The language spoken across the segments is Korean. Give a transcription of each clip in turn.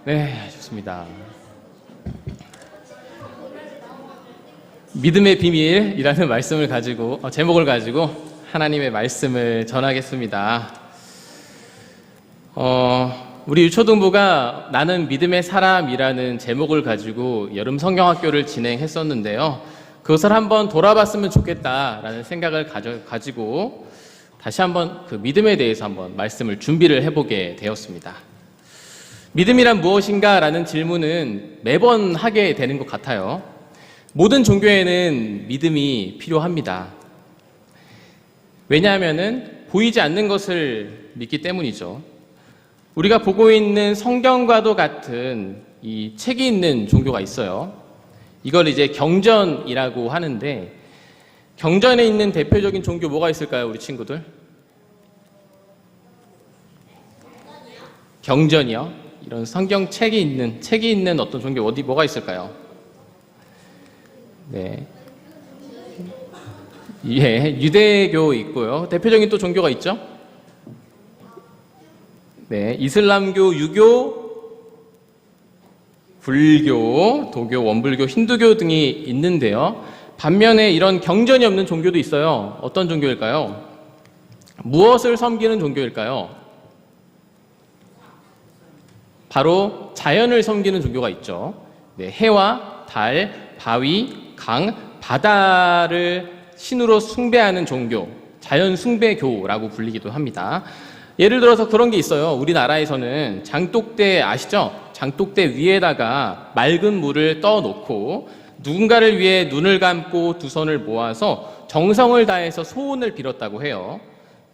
네, 좋습니다. 믿음의 비밀이라는 말씀을 가지고 제목을 가지고 하나님의 말씀을 전하겠습니다. 우리 유초등부가 나는 믿음의 사람이라는 제목을 가지고 여름 성경학교를 진행했었는데요. 그것을 한번 돌아봤으면 좋겠다라는 생각을 가지고 다시 한번 그 믿음에 대해서 한번 말씀을 준비를 해보게 되었습니다. 믿음이란 무엇인가? 라는 질문은 매번 하게 되는 것 같아요. 모든 종교에는 믿음이 필요합니다. 왜냐하면은 보이지 않는 것을 믿기 때문이죠. 우리가 보고 있는 성경과도 같은 이 책이 있는 종교가 있어요. 이걸 이제 경전이라고 하는데, 경전에 있는 대표적인 종교 뭐가 있을까요, 우리 친구들? 경전이요? 이런 성경 책이 있는 어떤 종교 뭐가 있을까요? 네. 예, 유대교 있고요. 대표적인 또 종교가 있죠? 네, 이슬람교, 유교, 불교, 도교, 원불교, 힌두교 등이 있는데요. 반면에 이런 경전이 없는 종교도 있어요. 어떤 종교일까요? 무엇을 섬기는 종교일까요? 바로 자연을 섬기는 종교가 있죠. 네, 해와 달, 바위, 강, 바다를 신으로 숭배하는 종교, 자연 숭배교라고 불리기도 합니다. 예를 들어서 그런 게 있어요. 우리나라에서는 장독대 아시죠? 장독대 위에다가 맑은 물을 떠놓고 누군가를 위해 눈을 감고 두 손을 모아서 정성을 다해서 소원을 빌었다고 해요.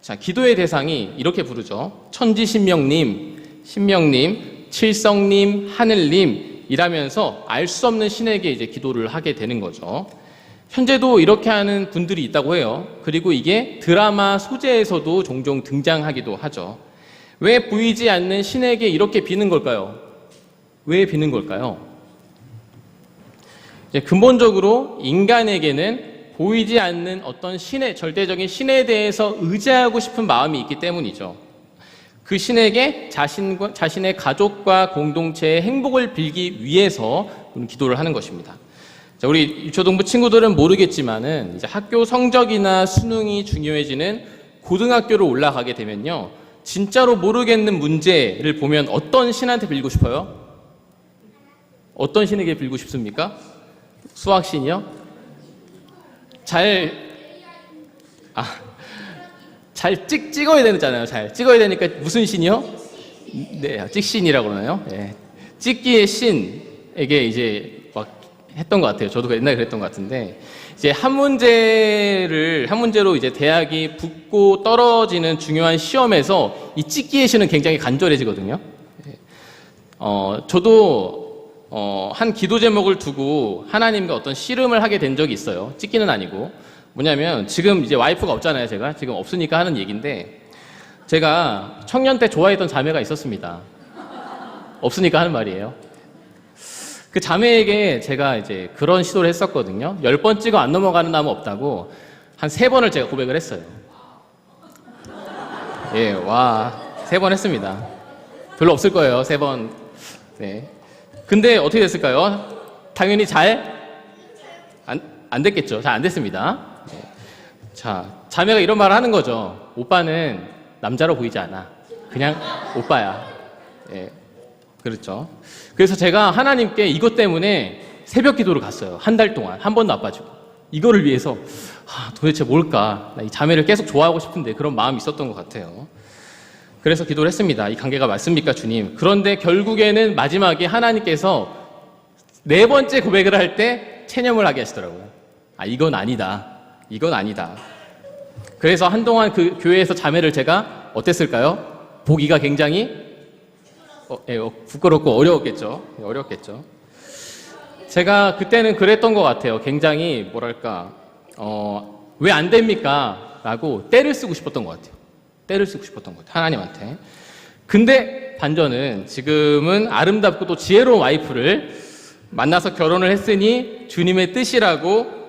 자, 기도의 대상이 이렇게 부르죠. 천지신명님, 신명님, 칠성님, 하늘님 이라면서 알 수 없는 신에게 이제 기도를 하게 되는 거죠. 현재도 이렇게 하는 분들이 있다고 해요. 그리고 이게 드라마 소재에서도 종종 등장하기도 하죠. 왜 보이지 않는 신에게 이렇게 비는 걸까요? 왜 비는 걸까요? 이제 근본적으로 인간에게는 보이지 않는 어떤 신의, 절대적인 신에 대해서 의지하고 싶은 마음이 있기 때문이죠. 그 신에게 자신의 가족과 공동체의 행복을 빌기 위해서 기도를 하는 것입니다. 자, 우리 유초등부 친구들은 모르겠지만은 이제 학교 성적이나 수능이 중요해지는 고등학교로 올라가게 되면요, 진짜로 모르겠는 문제를 보면 어떤 신한테 빌고 싶어요? 어떤 신에게 빌고 싶습니까? 수학신이요? 잘 찍어야 되잖아요. 잘 찍어야 되니까 무슨 신이요? 네, 찍신이라고 그러나요? 네. 찍기의 신에게 이제 막 했던 것 같아요. 저도 옛날에 그랬던 것 같은데, 이제 한 문제로 이제 대학이 붙고 떨어지는 중요한 시험에서 이 찍기의 신은 굉장히 간절해지거든요. 저도 한 기도 제목을 두고 하나님과 어떤 씨름을 하게 된 적이 있어요. 찍기는 아니고. 뭐냐면, 지금 이제 와이프가 없잖아요. 제가 지금 없으니까 하는 얘기인데, 제가 청년 때 좋아했던 자매가 있었습니다. 없으니까 하는 말이에요. 그 자매에게 제가 이제 그런 시도를 했었거든요. 10번 찍어 안 넘어가는 나무 없다고 한 3번을 제가 고백을 했어요. 예, 와, 3번 했습니다. 별로 없을 거예요, 3번. 네. 근데 어떻게 됐을까요? 당연히 안 됐겠죠. 잘 안 됐습니다. 자, 자매가 이런 말을 하는 거죠. 오빠는 남자로 보이지 않아. 그냥 오빠야. 예, 그렇죠. 그래서 제가 하나님께 이것 때문에 새벽 기도를 갔어요. 한 달 동안. 한 번도 안 빠지고. 이거를 위해서 도대체 뭘까? 나 이 자매를 계속 좋아하고 싶은데 그런 마음이 있었던 것 같아요. 그래서 기도를 했습니다. 이 관계가 맞습니까, 주님? 그런데 결국에는 마지막에 하나님께서 4번째 고백을 할 때 체념을 하게 하시더라고요. 이건 아니다. 이건 아니다. 그래서 한동안 그 교회에서 자매를 제가 어땠을까요? 보기가 굉장히 부끄럽고 어려웠겠죠. 어려웠겠죠. 제가 그때는 그랬던 것 같아요. 굉장히 뭐랄까, 왜 안 됩니까? 라고 떼를 쓰고 싶었던 것 같아요. 떼를 쓰고 싶었던 것 같아요. 하나님한테. 근데 반전은 지금은 아름답고 또 지혜로운 와이프를 만나서 결혼을 했으니 주님의 뜻이라고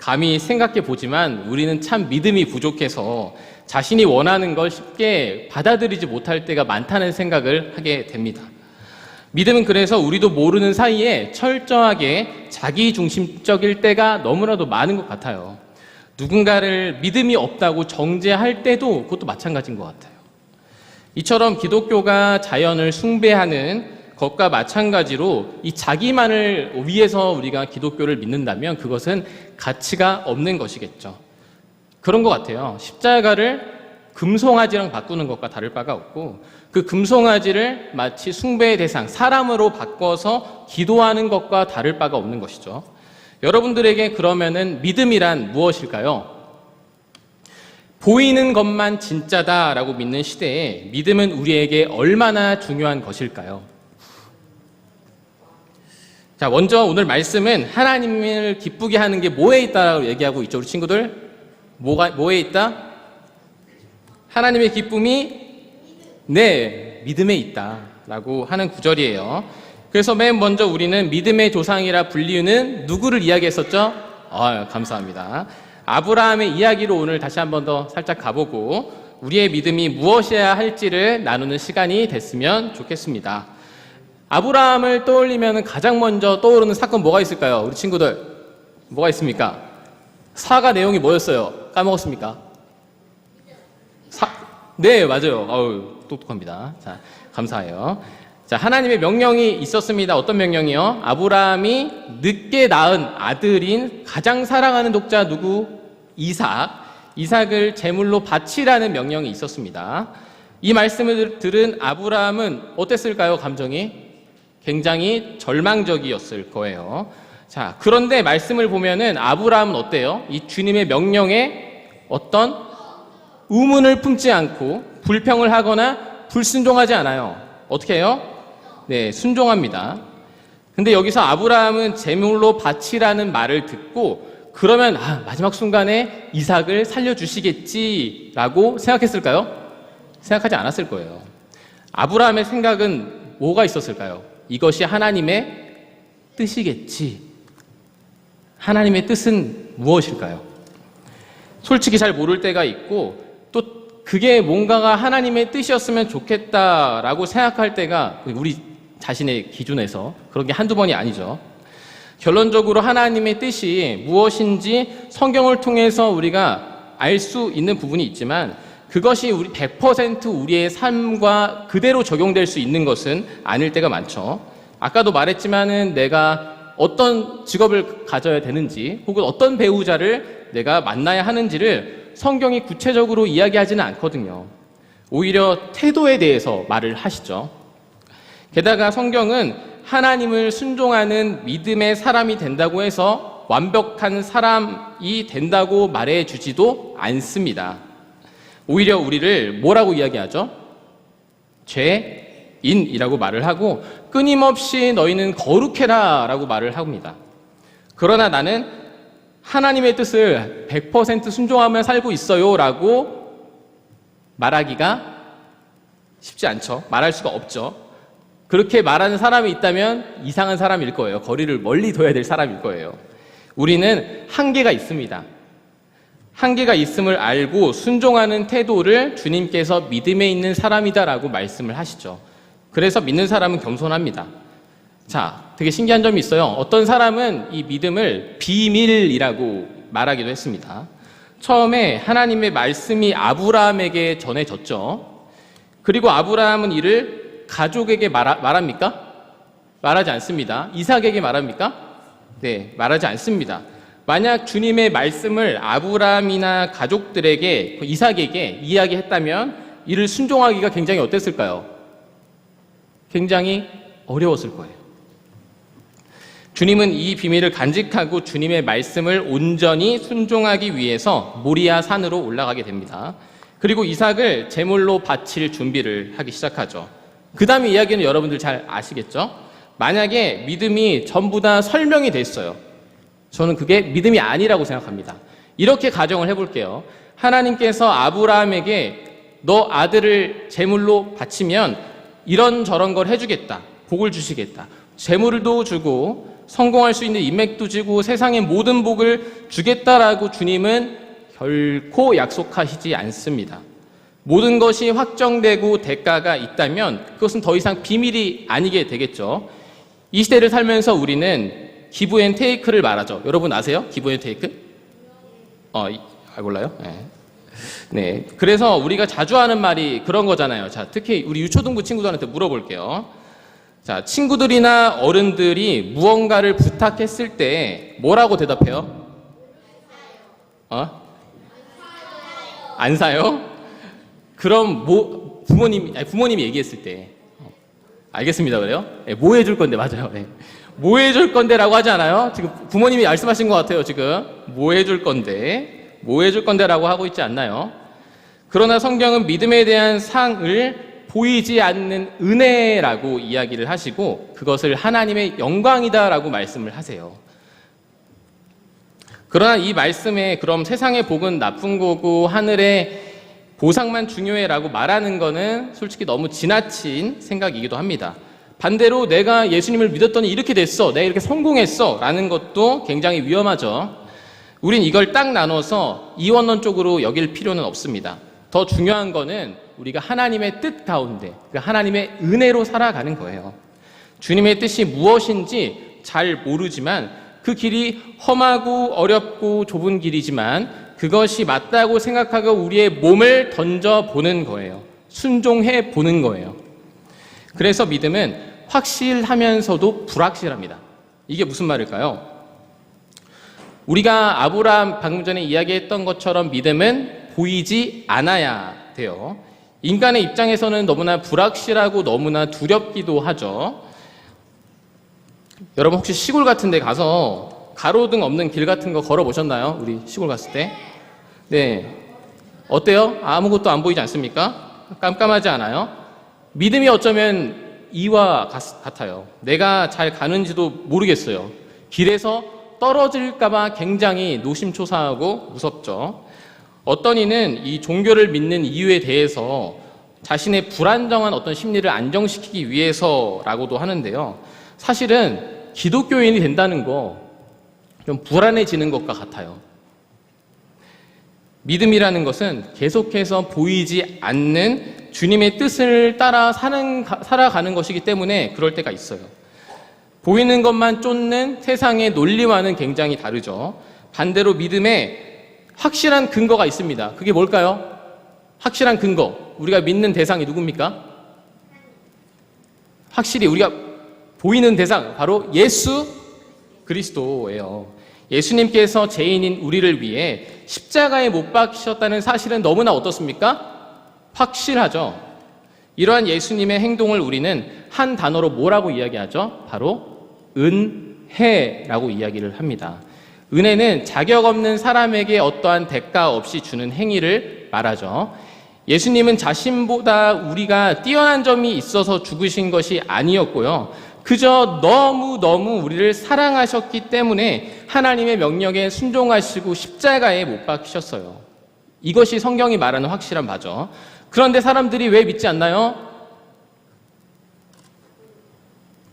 감히 생각해 보지만 우리는 참 믿음이 부족해서 자신이 원하는 걸 쉽게 받아들이지 못할 때가 많다는 생각을 하게 됩니다. 믿음은 그래서 우리도 모르는 사이에 철저하게 자기중심적일 때가 너무나도 많은 것 같아요. 누군가를 믿음이 없다고 정죄할 때도 그것도 마찬가지인 것 같아요. 이처럼 기독교가 자연을 숭배하는 것과 마찬가지로 이 자기만을 위해서 우리가 기독교를 믿는다면 그것은 가치가 없는 것이겠죠. 그런 것 같아요. 십자가를 금송아지랑 바꾸는 것과 다를 바가 없고 그 금송아지를 마치 숭배의 대상, 사람으로 바꿔서 기도하는 것과 다를 바가 없는 것이죠. 여러분들에게 그러면은 믿음이란 무엇일까요? 보이는 것만 진짜다라고 믿는 시대에 믿음은 우리에게 얼마나 중요한 것일까요? 자, 먼저 오늘 말씀은 하나님을 기쁘게 하는 게 뭐에 있다라고 얘기하고 있죠, 우리 친구들? 뭐에 있다? 하나님의 기쁨이 믿음에 있다라고 하는 구절이에요. 그래서 맨 먼저 우리는 믿음의 조상이라 불리우는 누구를 이야기했었죠? 감사합니다. 아브라함의 이야기로 오늘 다시 한 번 더 살짝 가보고 우리의 믿음이 무엇이어야 할지를 나누는 시간이 됐으면 좋겠습니다. 아브라함을 떠올리면 가장 먼저 떠오르는 사건 뭐가 있을까요? 우리 친구들 뭐가 있습니까? 사가 내용이 뭐였어요? 까먹었습니까? 네, 맞아요. 똑똑합니다. 자, 감사해요. 자, 하나님의 명령이 있었습니다. 어떤 명령이요? 아브라함이 늦게 낳은 아들인 가장 사랑하는 독자 누구? 이삭을 제물로 바치라는 명령이 있었습니다. 이 말씀을 들은 아브라함은 어땠을까요? 감정이 굉장히 절망적이었을 거예요. 자, 그런데 말씀을 보면은 아브라함은 어때요? 이 주님의 명령에 어떤 의문을 품지 않고 불평을 하거나 불순종하지 않아요. 어떻게 해요? 네, 순종합니다. 근데 여기서 아브라함은 제물로 바치라는 말을 듣고 그러면 마지막 순간에 이삭을 살려주시겠지라고 생각했을까요? 생각하지 않았을 거예요. 아브라함의 생각은 뭐가 있었을까요? 이것이 하나님의 뜻이겠지. 하나님의 뜻은 무엇일까요? 솔직히 잘 모를 때가 있고 또 그게 뭔가가 하나님의 뜻이었으면 좋겠다라고 생각할 때가 우리 자신의 기준에서 그런 게 한두 번이 아니죠. 결론적으로 하나님의 뜻이 무엇인지 성경을 통해서 우리가 알 수 있는 부분이 있지만 그것이 우리 100% 우리의 삶과 그대로 적용될 수 있는 것은 아닐 때가 많죠. 아까도 말했지만은 내가 어떤 직업을 가져야 되는지 혹은 어떤 배우자를 내가 만나야 하는지를 성경이 구체적으로 이야기하지는 않거든요. 오히려 태도에 대해서 말을 하시죠. 게다가 성경은 하나님을 순종하는 믿음의 사람이 된다고 해서 완벽한 사람이 된다고 말해주지도 않습니다. 오히려 우리를 뭐라고 이야기하죠? 죄인이라고 말을 하고 끊임없이 너희는 거룩해라 라고 말을 합니다. 그러나 나는 하나님의 뜻을 100% 순종하며 살고 있어요 라고 말하기가 쉽지 않죠. 말할 수가 없죠. 그렇게 말하는 사람이 있다면 이상한 사람일 거예요. 거리를 멀리 둬야 될 사람일 거예요. 우리는 한계가 있습니다. 한계가 있음을 알고 순종하는 태도를 주님께서 믿음에 있는 사람이다라고 말씀을 하시죠. 그래서 믿는 사람은 겸손합니다. 자, 되게 신기한 점이 있어요. 어떤 사람은 이 믿음을 비밀이라고 말하기도 했습니다. 처음에 하나님의 말씀이 아브라함에게 전해졌죠. 그리고 아브라함은 이를 가족에게 말합니까? 말하지 않습니다. 이삭에게 말합니까? 네, 말하지 않습니다. 만약 주님의 말씀을 아브라함이나 가족들에게, 이삭에게 이야기했다면 이를 순종하기가 굉장히 어땠을까요? 굉장히 어려웠을 거예요. 주님은 이 비밀을 간직하고 주님의 말씀을 온전히 순종하기 위해서 모리아 산으로 올라가게 됩니다. 그리고 이삭을 제물로 바칠 준비를 하기 시작하죠. 그 다음에 이야기는 여러분들 잘 아시겠죠? 만약에 믿음이 전부 다 설명이 됐어요. 저는 그게 믿음이 아니라고 생각합니다. 이렇게 가정을 해볼게요. 하나님께서 아브라함에게 너 아들을 제물로 바치면 이런저런 걸 해주겠다. 복을 주시겠다. 제물도 주고 성공할 수 있는 인맥도 주고 세상의 모든 복을 주겠다라고 주님은 결코 약속하시지 않습니다. 모든 것이 확정되고 대가가 있다면 그것은 더 이상 비밀이 아니게 되겠죠. 이 시대를 살면서 우리는 기브 앤 테이크를 말하죠. 여러분 아세요? 기브 앤 테이크? 몰라요? 네. 네. 그래서 우리가 자주 하는 말이 그런 거잖아요. 자, 특히 우리 유초등부 친구들한테 물어볼게요. 자, 친구들이나 어른들이 무언가를 부탁했을 때 뭐라고 대답해요? 안 사요? 그럼 부모님이 얘기했을 때 알겠습니다. 그래요? 네, 뭐 해줄 건데 맞아요. 네. 뭐 해줄 건데라고 하지 않아요? 지금 부모님이 말씀하신 것 같아요. 지금 뭐 해줄 건데라고 하고 있지 않나요? 그러나 성경은 믿음에 대한 상을 보이지 않는 은혜라고 이야기를 하시고 그것을 하나님의 영광이다라고 말씀을 하세요. 그러나 이 말씀에 그럼 세상의 복은 나쁜 거고 하늘의 보상만 중요해라고 말하는 거는 솔직히 너무 지나친 생각이기도 합니다. 반대로 내가 예수님을 믿었더니 이렇게 됐어, 내가 이렇게 성공했어 라는 것도 굉장히 위험하죠. 우린 이걸 딱 나눠서 이원론 쪽으로 여길 필요는 없습니다. 더 중요한 거는 우리가 하나님의 뜻 가운데, 하나님의 은혜로 살아가는 거예요. 주님의 뜻이 무엇인지 잘 모르지만 그 길이 험하고 어렵고 좁은 길이지만 그것이 맞다고 생각하고 우리의 몸을 던져보는 거예요. 순종해 보는 거예요. 그래서 믿음은 확실하면서도 불확실합니다. 이게 무슨 말일까요? 우리가 아브라함 방금 전에 이야기했던 것처럼 믿음은 보이지 않아야 돼요. 인간의 입장에서는 너무나 불확실하고 너무나 두렵기도 하죠. 여러분 혹시 시골 같은 데 가서 가로등 없는 길 같은 거 걸어보셨나요? 우리 시골 갔을 때. 네. 어때요? 아무것도 안 보이지 않습니까? 깜깜하지 않아요? 믿음이 어쩌면 이와 같아요. 내가 잘 가는지도 모르겠어요. 길에서 떨어질까봐 굉장히 노심초사하고 무섭죠. 어떤 이는 이 종교를 믿는 이유에 대해서 자신의 불안정한 어떤 심리를 안정시키기 위해서라고도 하는데요. 사실은 기독교인이 된다는 거 좀 불안해지는 것과 같아요. 믿음이라는 것은 계속해서 보이지 않는 주님의 뜻을 따라 살아가는 것이기 때문에 그럴 때가 있어요. 보이는 것만 쫓는 세상의 논리와는 굉장히 다르죠. 반대로 믿음에 확실한 근거가 있습니다. 그게 뭘까요? 확실한 근거. 우리가 믿는 대상이 누굽니까? 확실히 우리가 보이는 대상, 바로 예수 그리스도예요. 예수님께서 죄인인 우리를 위해 십자가에 못 박히셨다는 사실은 너무나 어떻습니까? 확실하죠. 이러한 예수님의 행동을 우리는 한 단어로 뭐라고 이야기하죠? 바로 은혜라고 이야기를 합니다. 은혜는 자격 없는 사람에게 어떠한 대가 없이 주는 행위를 말하죠. 예수님은 자신보다 우리가 뛰어난 점이 있어서 죽으신 것이 아니었고요. 그저 너무너무 우리를 사랑하셨기 때문에 하나님의 명령에 순종하시고 십자가에 못 박히셨어요. 이것이 성경이 말하는 확실한 바죠. 그런데 사람들이 왜 믿지 않나요?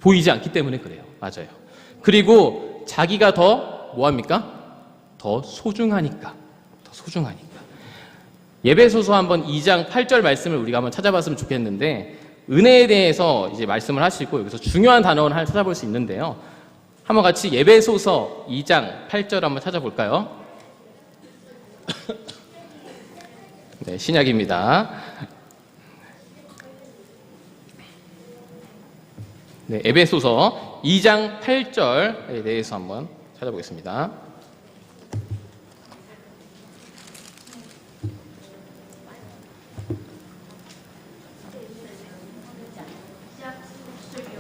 보이지 않기 때문에 그래요. 맞아요. 그리고 자기가 더 뭐합니까? 더 소중하니까. 예배소서 한번 2장 8절 말씀을 우리가 한번 찾아봤으면 좋겠는데 은혜에 대해서 이제 말씀을 하시고 여기서 중요한 단어를 하나 찾아볼 수 있는데요. 한번 같이 예배소서 2장 8절 한번 찾아볼까요? 네, 신약입니다. 네, 에베소서 2장 8절에 대해서 한번 찾아보겠습니다.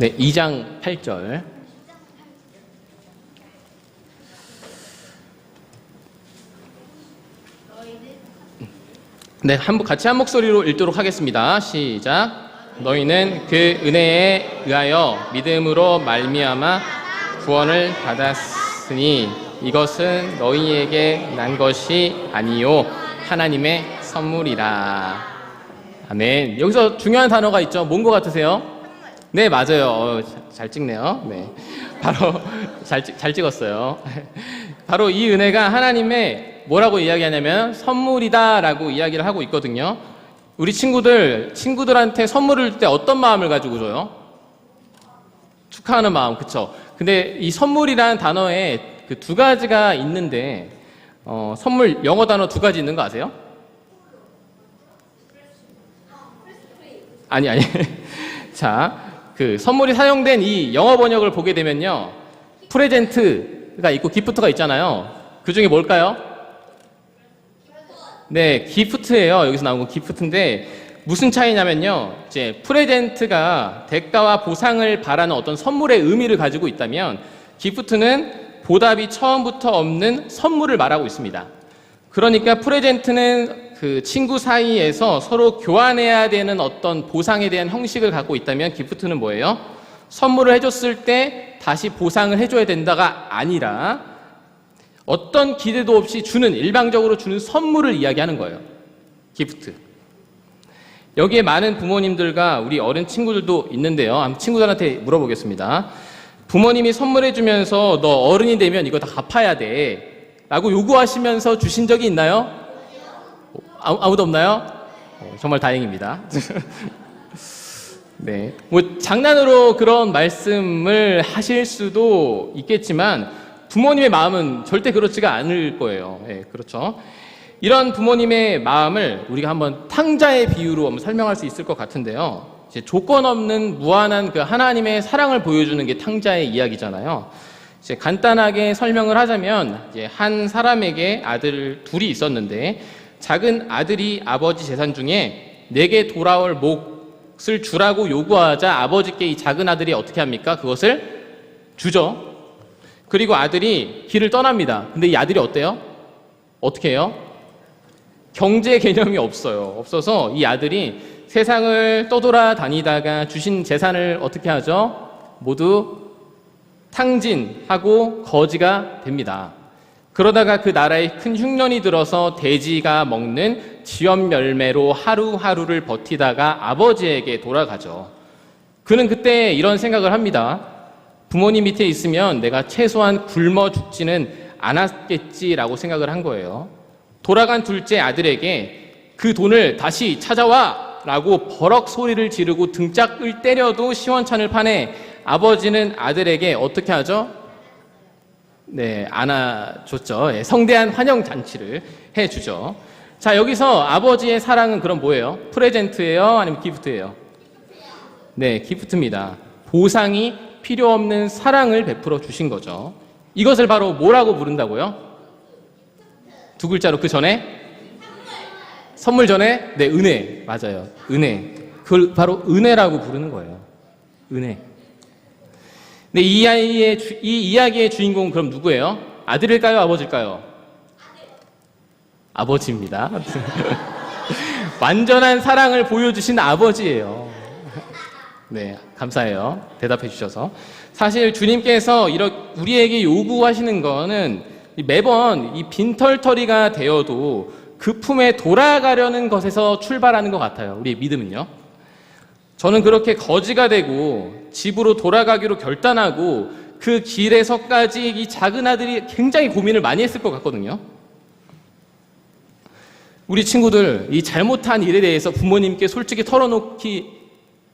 네, 2장 8절. 네, 같이 한 목소리로 읽도록 하겠습니다. 시작. 너희는 그 은혜에 의하여 믿음으로 말미암아 구원을 받았으니 이것은 너희에게 난 것이 아니요 하나님의 선물이라. 아멘. 여기서 중요한 단어가 있죠. 뭔 것 같으세요? 네, 맞아요. 잘 찍네요. 네, 바로 잘 찍었어요. 바로 이 은혜가 하나님의 뭐라고 이야기하냐면 선물이다라고 이야기를 하고 있거든요. 우리 친구들한테 선물을 줄 때 어떤 마음을 가지고 줘요? 축하하는 마음, 그쵸? 근데 이 선물이라는 단어에 그 두 가지가 있는데, 선물 영어 단어 두 가지 있는 거 아세요? 아니. 자, 그 선물이 사용된 이 영어 번역을 보게 되면요. 프레젠트가 있고 기프트가 있잖아요. 그 중에 뭘까요? 네, 기프트예요. 여기서 나온 건 기프트인데 무슨 차이냐면요. 이제 프레젠트가 대가와 보상을 바라는 어떤 선물의 의미를 가지고 있다면 기프트는 보답이 처음부터 없는 선물을 말하고 있습니다. 그러니까 프레젠트는 그 친구 사이에서 서로 교환해야 되는 어떤 보상에 대한 형식을 갖고 있다면 기프트는 뭐예요? 선물을 해줬을 때 다시 보상을 해줘야 된다가 아니라 어떤 기대도 없이 주는, 일방적으로 주는 선물을 이야기하는 거예요. 기프트. 여기에 많은 부모님들과 우리 어린 친구들도 있는데요. 한번 친구들한테 물어보겠습니다. 부모님이 선물해주면서 너 어른이 되면 이거 다 갚아야 돼 라고 요구하시면서 주신 적이 있나요? 아무도 없나요? 정말 다행입니다. 네, 뭐 장난으로 그런 말씀을 하실 수도 있겠지만 부모님의 마음은 절대 그렇지가 않을 거예요. 네, 그렇죠. 이런 부모님의 마음을 우리가 한번 탕자의 비유로 한번 설명할 수 있을 것 같은데요. 이제 조건 없는 무한한 그 하나님의 사랑을 보여주는 게 탕자의 이야기잖아요. 이제 간단하게 설명을 하자면 이제 한 사람에게 아들 둘이 있었는데 작은 아들이 아버지 재산 중에 내게 돌아올 몫을 주라고 요구하자 아버지께 이 작은 아들이 어떻게 합니까? 그것을 주죠. 그리고 아들이 길을 떠납니다. 근데 이 아들이 어때요? 어떻게 해요? 경제 개념이 없어서 이 아들이 세상을 떠돌아다니다가 주신 재산을 어떻게 하죠? 모두 탕진하고 거지가 됩니다. 그러다가 그 나라에 큰 흉년이 들어서 돼지가 먹는 지엄 열매로 하루하루를 버티다가 아버지에게 돌아가죠. 그는 그때 이런 생각을 합니다. 부모님 밑에 있으면 내가 최소한 굶어 죽지는 않았겠지라고 생각을 한 거예요. 돌아간 둘째 아들에게 그 돈을 다시 찾아와! 라고 버럭 소리를 지르고 등짝을 때려도 시원찮을 판에 아버지는 아들에게 어떻게 하죠? 네, 안아줬죠. 네, 성대한 환영 잔치를 해주죠. 자, 여기서 아버지의 사랑은 그럼 뭐예요? 프레젠트예요? 아니면 기프트예요? 네, 기프트입니다. 보상이 필요 없는 사랑을 베풀어 주신 거죠. 이것을 바로 뭐라고 부른다고요? 두 글자로 그 전에? 선물 전에? 네, 은혜. 맞아요. 은혜. 그걸 바로 은혜라고 부르는 거예요. 은혜. 네, 이 이야기의 주인공은 그럼 누구예요? 아들일까요? 아버지일까요? 아버지입니다. 완전한 사랑을 보여주신 아버지예요. 네, 감사해요. 대답해 주셔서. 사실 주님께서 우리에게 요구하시는 거는 매번 이 빈털터리가 되어도 그 품에 돌아가려는 것에서 출발하는 것 같아요. 우리의 믿음은요. 저는 그렇게 거지가 되고 집으로 돌아가기로 결단하고 그 길에서까지 이 작은 아들이 굉장히 고민을 많이 했을 것 같거든요. 우리 친구들, 이 잘못한 일에 대해서 부모님께 솔직히 털어놓기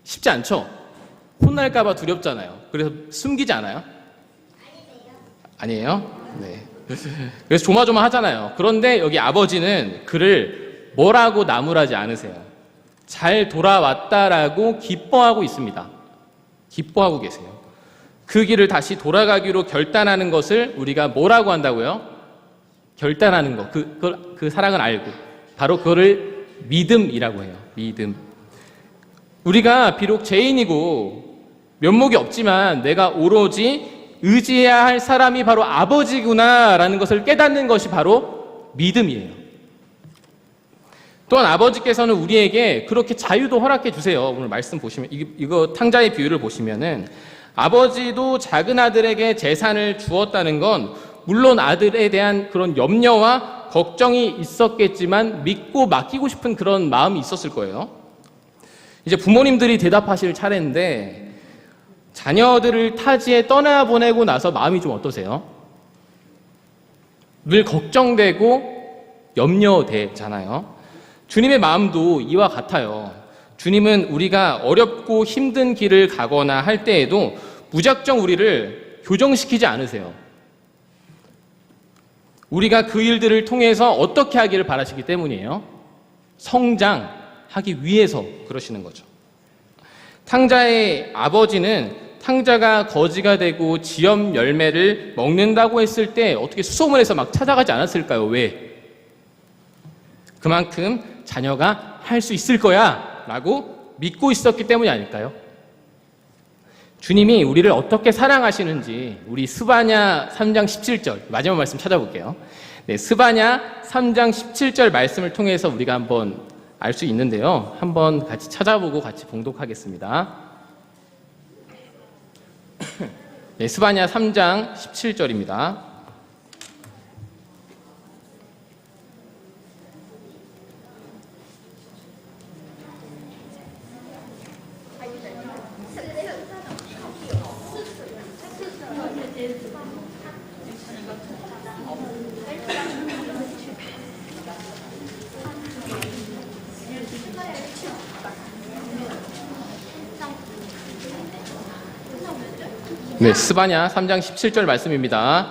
쉽지 않죠? 혼날까봐 두렵잖아요. 그래서 숨기지 않아요? 아니에요? 네. 그래서 조마조마하잖아요. 그런데 여기 아버지는 그를 뭐라고 나무라지 않으세요. 잘 돌아왔다라고 기뻐하고 있습니다. 기뻐하고 계세요. 그 길을 다시 돌아가기로 결단하는 것을 우리가 뭐라고 한다고요? 결단하는 거. 그 사랑을 알고. 바로 그거를 믿음이라고 해요. 믿음. 우리가 비록 죄인이고 면목이 없지만 내가 오로지 의지해야 할 사람이 바로 아버지구나라는 것을 깨닫는 것이 바로 믿음이에요. 또한 아버지께서는 우리에게 그렇게 자유도 허락해 주세요. 오늘 말씀 보시면 이거 탕자의 비유를 보시면은 아버지도 작은 아들에게 재산을 주었다는 건 물론 아들에 대한 그런 염려와 걱정이 있었겠지만 믿고 맡기고 싶은 그런 마음이 있었을 거예요. 이제 부모님들이 대답하실 차례인데 자녀들을 타지에 떠나보내고 나서 마음이 좀 어떠세요? 늘 걱정되고 염려되잖아요. 주님의 마음도 이와 같아요. 주님은 우리가 어렵고 힘든 길을 가거나 할 때에도 무작정 우리를 교정시키지 않으세요. 우리가 그 일들을 통해서 어떻게 하기를 바라시기 때문이에요. 성장하기 위해서 그러시는 거죠. 탕자의 아버지는 탕자가 거지가 되고 지엄 열매를 먹는다고 했을 때 어떻게 수소문해서 막 찾아가지 않았을까요? 왜? 그만큼 자녀가 할 수 있을 거야 라고 믿고 있었기 때문이 아닐까요? 주님이 우리를 어떻게 사랑하시는지 우리 스바냐 3장 17절 마지막 말씀 찾아볼게요. 네, 스바냐 3장 17절 말씀을 통해서 우리가 한번 알 수 있는데요. 한번 같이 찾아보고 같이 봉독하겠습니다. 네, 스바냐 3장 17절입니다. 네, 스바냐 3장 17절 말씀입니다.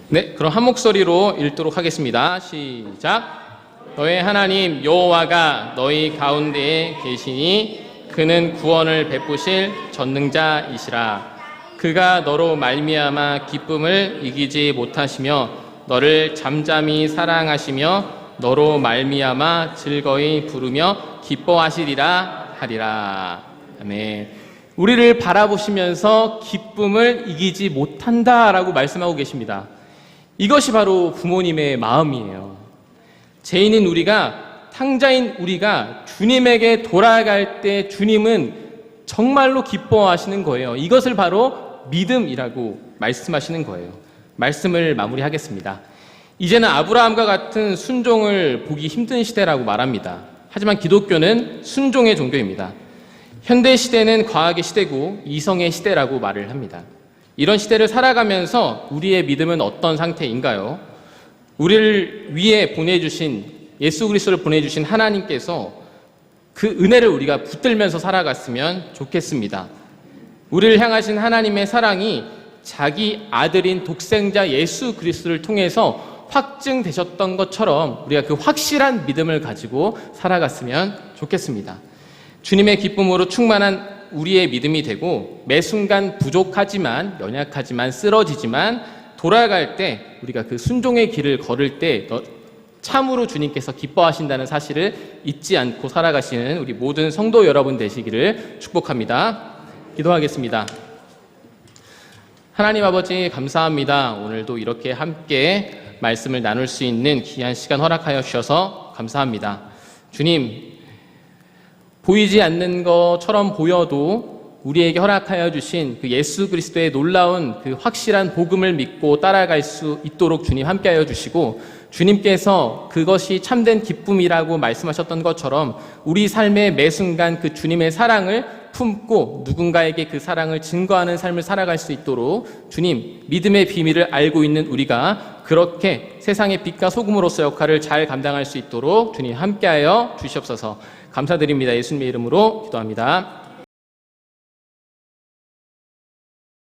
네, 그럼 한 목소리로 읽도록 하겠습니다. 시작. 너의 하나님 여호와가 너희 가운데에 계시니 그는 구원을 베푸실 전능자이시라. 그가 너로 말미암아 기쁨을 이기지 못하시며 너를 잠잠히 사랑하시며 너로 말미암아 즐거이 부르며 기뻐하시리라 하리라. 아멘. 우리를 바라보시면서 기쁨을 이기지 못한다라고 말씀하고 계십니다. 이것이 바로 부모님의 마음이에요. 죄인인 우리가, 탕자인 우리가 주님에게 돌아갈 때 주님은 정말로 기뻐하시는 거예요. 이것을 바로 믿음이라고 말씀하시는 거예요. 말씀을 마무리하겠습니다. 이제는 아브라함과 같은 순종을 보기 힘든 시대라고 말합니다. 하지만 기독교는 순종의 종교입니다. 현대 시대는 과학의 시대고 이성의 시대라고 말을 합니다. 이런 시대를 살아가면서 우리의 믿음은 어떤 상태인가요? 우리를 위해 보내주신 예수 그리스도를 보내주신 하나님께서 그 은혜를 우리가 붙들면서 살아갔으면 좋겠습니다. 우리를 향하신 하나님의 사랑이 자기 아들인 독생자 예수 그리스도를 통해서 확증되셨던 것처럼 우리가 그 확실한 믿음을 가지고 살아갔으면 좋겠습니다. 주님의 기쁨으로 충만한 우리의 믿음이 되고 매 순간 부족하지만 연약하지만 쓰러지지만 돌아갈 때 우리가 그 순종의 길을 걸을 때 참으로 주님께서 기뻐하신다는 사실을 잊지 않고 살아가시는 우리 모든 성도 여러분 되시기를 축복합니다. 기도하겠습니다. 하나님 아버지 감사합니다. 오늘도 이렇게 함께 말씀을 나눌 수 있는 귀한 시간 허락하여 주셔서 감사합니다. 주님, 보이지 않는 것처럼 보여도 우리에게 허락하여 주신 그 예수 그리스도의 놀라운 그 확실한 복음을 믿고 따라갈 수 있도록 주님 함께하여 주시고, 주님께서 그것이 참된 기쁨이라고 말씀하셨던 것처럼 우리 삶의 매 순간 그 주님의 사랑을 품고 누군가에게 그 사랑을 증거하는 삶을 살아갈 수 있도록 주님, 믿음의 비밀을 알고 있는 우리가 그렇게 세상의 빛과 소금으로서 역할을 잘 감당할 수 있도록 주님 함께하여 주시옵소서. 감사드립니다. 예수님의 이름으로 기도합니다.